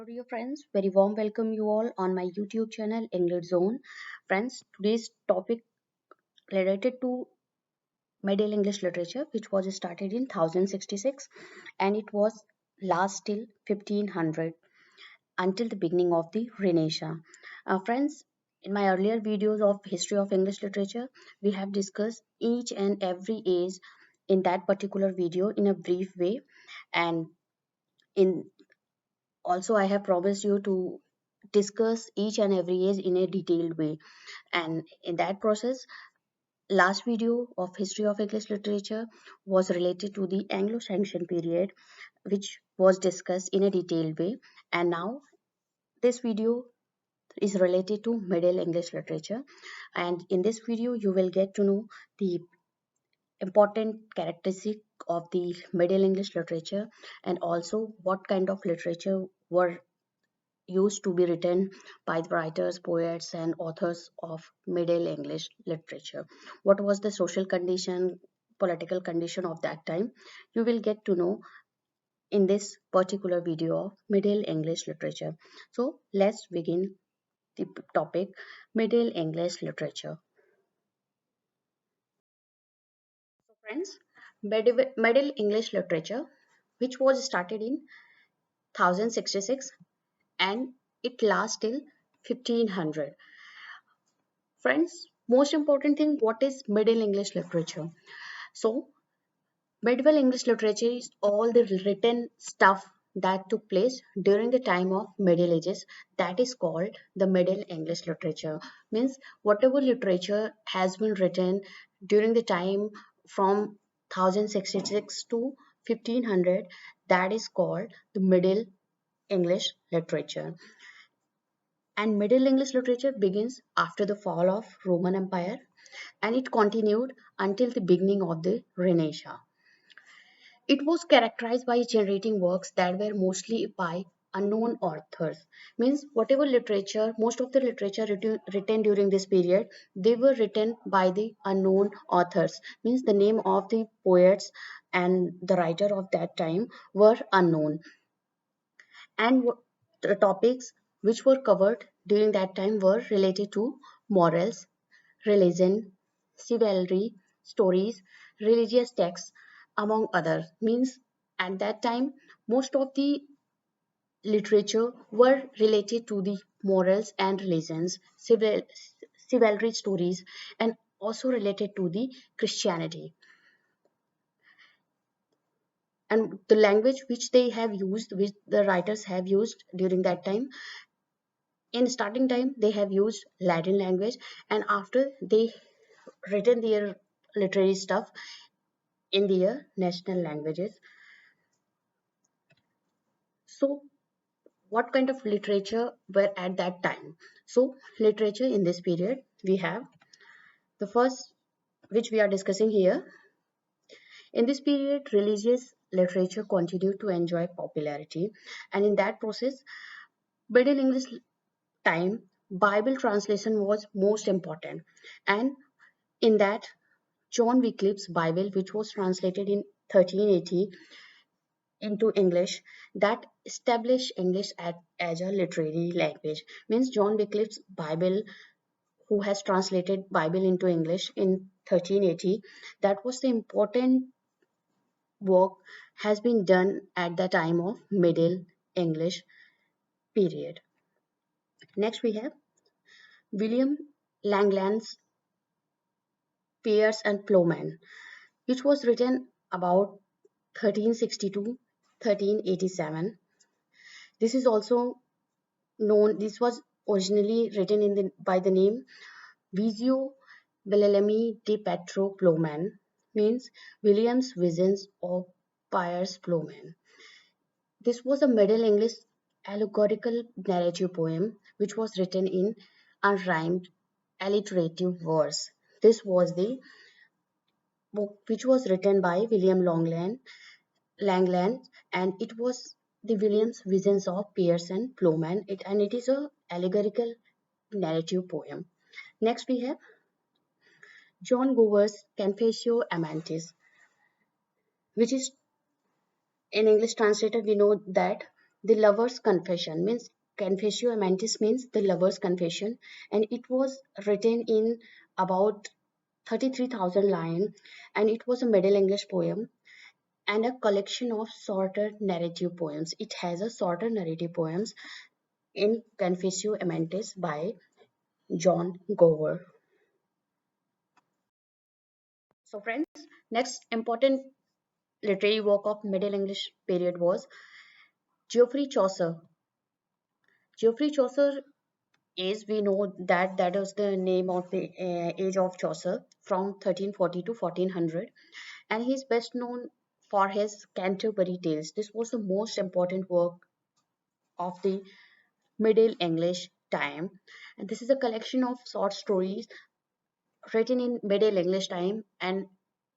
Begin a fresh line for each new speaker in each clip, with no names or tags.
Hello dear friends, very warm welcome you all on my YouTube channel English Zone. Friends, today's topic related to Middle English literature which was started in 1066 and it was last till 1500 until the beginning of the Renaissance. Friends, in my earlier videos of history of English literature, we have discussed each and every age in that particular video in a brief way, and in also I have promised you to discuss each and every age in a detailed way, and in that process last video of history of English literature was related to the Anglo-Saxon period which was discussed in a detailed way, and now this video is related to Middle English literature, and in this video you will get to know the important characteristic of the Middle English literature and also what kind of literature were used to be written by the writers, poets, and authors of Middle English literature. What was the social condition, political condition of that time? You will get to know in this particular video of Middle English literature. So let's begin the topic Middle English literature. So friends, Middle English literature, which was started in 1066 and it lasts till 1500. Friends, most important thing, what is Middle English literature? So, medieval English literature is all the written stuff that took place during the time of Middle Ages. That is called the Middle English literature. Means whatever literature has been written during the time from 1066 to 1500, that is called the Middle English literature. And Middle English literature begins after the fall of Roman Empire and it continued until the beginning of the Renaissance. It was characterized by generating works that were mostly by unknown authors. Means whatever literature, most of the literature written during this period, they were written by the unknown authors. Means the name of the poets and the writer of that time were unknown. And the topics which were covered during that time were related to morals, religion, chivalry, stories, religious texts, among others. Means at that time, most of the literature were related to the morals and religions, chivalry stories, and also related to the Christianity. And the language which they have used, which the writers have used during that time, in starting time they have used Latin language, and after they written their literary stuff in their national languages. So what kind of literature were at that time? So literature in this period, we have the first which we are discussing here. In this period, religious literature continued to enjoy popularity, and in that process, Middle English time, Bible translation was most important, and in that John Wycliffe's Bible, which was translated in 1380 into English, that established English as a literary language. Means John Wycliffe's Bible, who has translated Bible into English in 1380, that was the important work has been done at the time of Middle English period. Next we have William Langland's Piers and Plowman, which was written about 1362 1387. This is also known, this was originally written by the name Visio Williami de Petro Plowman, means William's Visions of Piers Plowman. This was a Middle English allegorical narrative poem which was written in unrhymed alliterative verse. This was the book which was written by William Langland, and it was the William's Visions of Piers and Plowman, and it is a allegorical narrative poem. Next we have John Gower's Confessio Amantis, which is in English translated, we know that The Lover's Confession means Confessio Amantis means the Lover's Confession, and it was written in about 33,000 lines, and it was a Middle English poem and a collection of shorter narrative poems. It has a shorter narrative poems in Confessio Amantis by John Gower. So friends, next important literary work of Middle English period was Geoffrey Chaucer. Geoffrey Chaucer is, we know that that is the name of the age of Chaucer from 1340 to 1400, and he is best known for his Canterbury Tales. This was the most important work of the Middle English time, and this is a collection of short stories written in Middle English time, and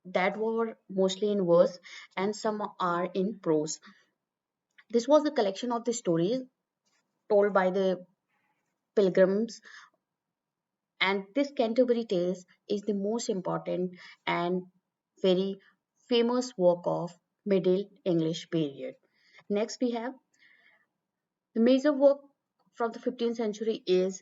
that were mostly in verse and some are in prose. This was a collection of the stories told by the pilgrims, and this Canterbury Tales is the most important and very famous work of Middle English period. Next, we have the major work from the 15th century is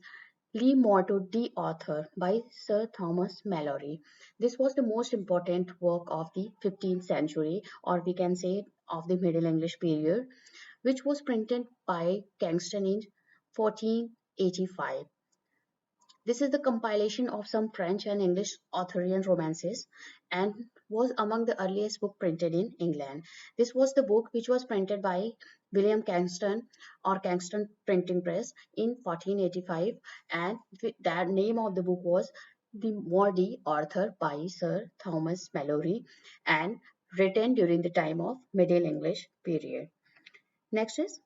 Le Morte d'Arthur by Sir Thomas Malory. This was the most important work of the 15th century, or we can say of the Middle English period, which was printed by Kingston in 1485. This is the compilation of some French and English Arthurian romances and was among the earliest book printed in England. This was the book which was printed by William Kingston or Kingston Printing Press in 1485, and the name of the book was The Mordy Arthur by Sir Thomas Malory and written during the time of Middle English period. Next is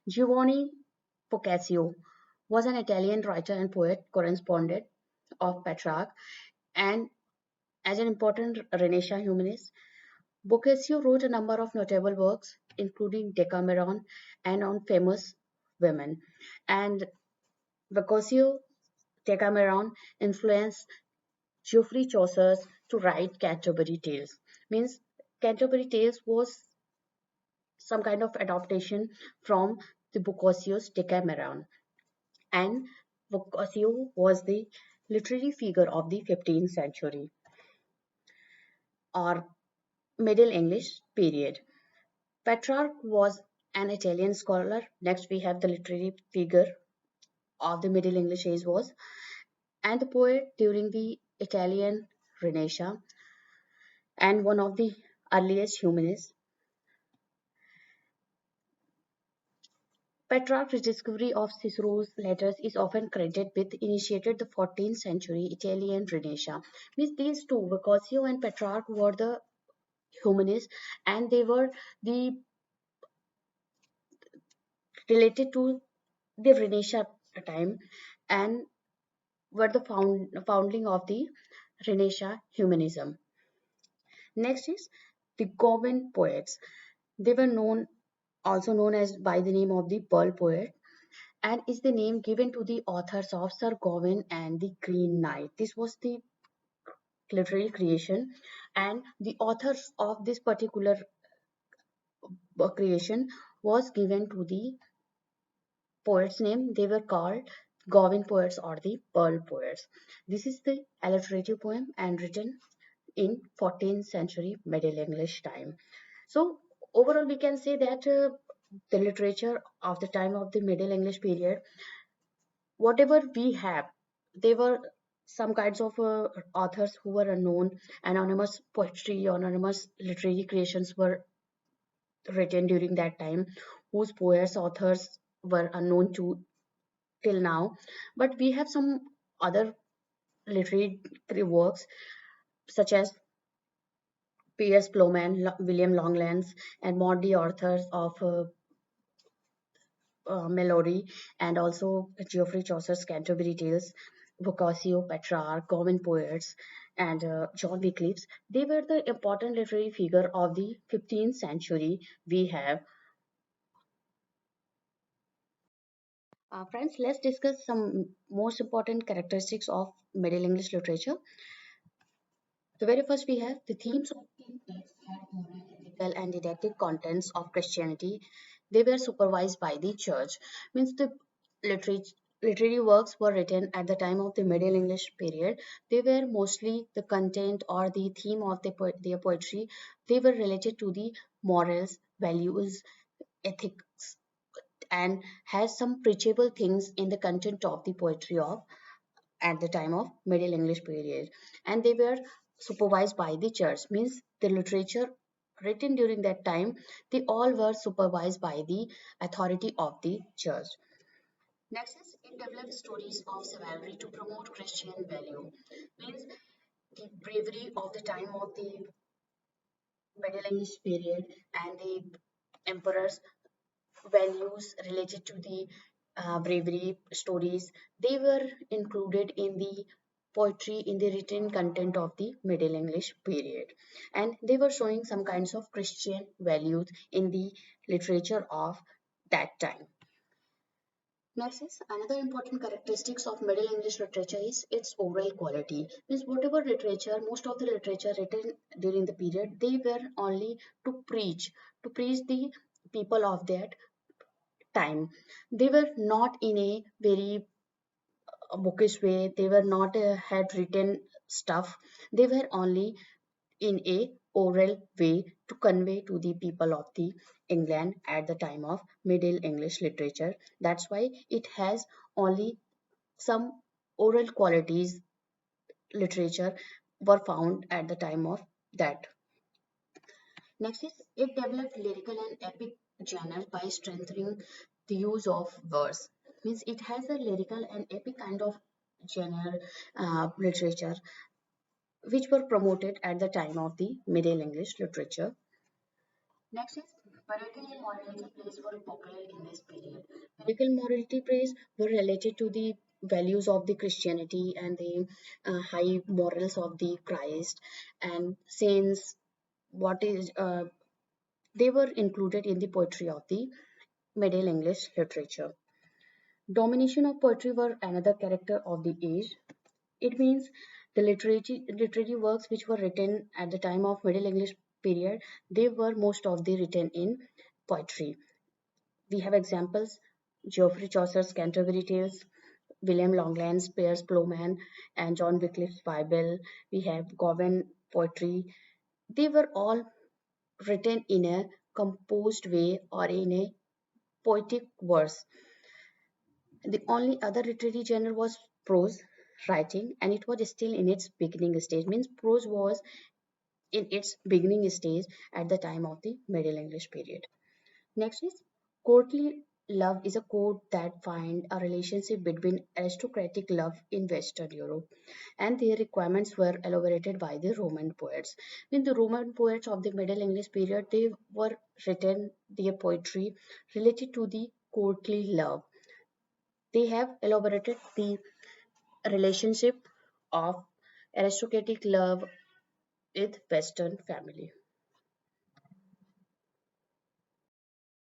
Giovanni Boccaccio was an Italian writer and poet correspondent of Petrarch, and as an important Renaissance humanist, Boccaccio wrote a number of notable works, including Decameron and on famous women. And Boccaccio Decameron influenced Geoffrey Chaucer to write Canterbury Tales. Means Canterbury Tales was some kind of adaptation from the Boccaccio's Decameron, and Boccaccio was the literary figure of the 15th century or Middle English period. Petrarch was an Italian scholar. Next, we have the literary figure of the Middle English age was, and the poet during the Italian Renaissance, and one of the earliest humanists. Petrarch's discovery of Cicero's letters is often credited with initiated the 14th century Italian Renaissance. Means these two, Boccaccio and Petrarch, were the humanists, and they were the related to the Renaissance time and were the founding of the Renaissance humanism. Next is the Gawain poets. They were also known as by the name of the Pearl poet, and is the name given to the authors of Sir Gawain and the Green Knight. This was the literary creation, and the authors of this particular creation was given to the poet's name. They were called Gawain poets or the Pearl poets. This is the alliterative poem and written in 14th century Middle English time. So overall we can say that the literature of the time of the Middle English period, whatever we have, they were some kinds of authors who were unknown. Anonymous poetry, anonymous literary creations were written during that time, whose poets, authors were unknown to till now. But we have some other literary works such as P.S. Plowman, William Longlands, and Maudie authors of Melody, and also Geoffrey Chaucer's Canterbury Tales, Boccaccio, Petrarch, Common Poets, and John Wycliffe. They were the important literary figure of the 15th century we have. Friends, let's discuss some most important characteristics of Middle English literature. The very first we have the themes of the text had moral, ethical, and didactic contents of Christianity. They were supervised by the church. Means the literary literary works were written at the time of the Middle English period. They were mostly the content or the theme of their poetry. They were related to the morals, values, ethics, and has some preachable things in the content of the poetry of at the time of Middle English period. And they were supervised by the church. Means the literature written during that time, they all were supervised by the authority of the church. Next is it developed stories of chivalry to promote Christian value. Means the bravery of the time of the Middle English period and the emperor's values related to the bravery stories, they were included in the poetry in the written content of the Middle English period, and they were showing some kinds of Christian values in the literature of that time. Next is another important characteristics of Middle English literature is its oral quality. Means whatever literature, most of the literature written during the period, they were only to preach the people of that time. They were not in a very bookish way. They were not had written stuff. They were only in a oral way to convey to the people of the England at the time of Middle English literature. That's why it has only some oral qualities literature were found at the time of that. Next is it developed lyrical and epic genre by strengthening the use of verse. Means it has a lyrical and epic kind of genre literature which were promoted at the time of the Middle English literature. Next is political and morality plays were popular in this period. Political morality plays were related to the values of the Christianity and the high morals of the Christ and saints. What is they were included in the poetry of the Middle English literature. Domination of poetry were another character of the age. It means the literary works which were written at the time of Middle English period, they were most of the written in poetry. We have examples Geoffrey Chaucer's Canterbury Tales, William Longland's Piers Plowman, and John Wycliffe's Bible. We have Gowan poetry. They were all written in a composed way or in a poetic verse. The only other literary genre was prose writing, and it was still in its beginning stage. Means prose was in its beginning stage at the time of the Middle English period. Next is courtly love is a code that find a relationship between aristocratic love in Western Europe, and their requirements were elaborated by the Roman poets. In the Roman poets of the Middle English period, they were written their poetry related to the courtly love. They have elaborated the relationship of aristocratic love with Western family.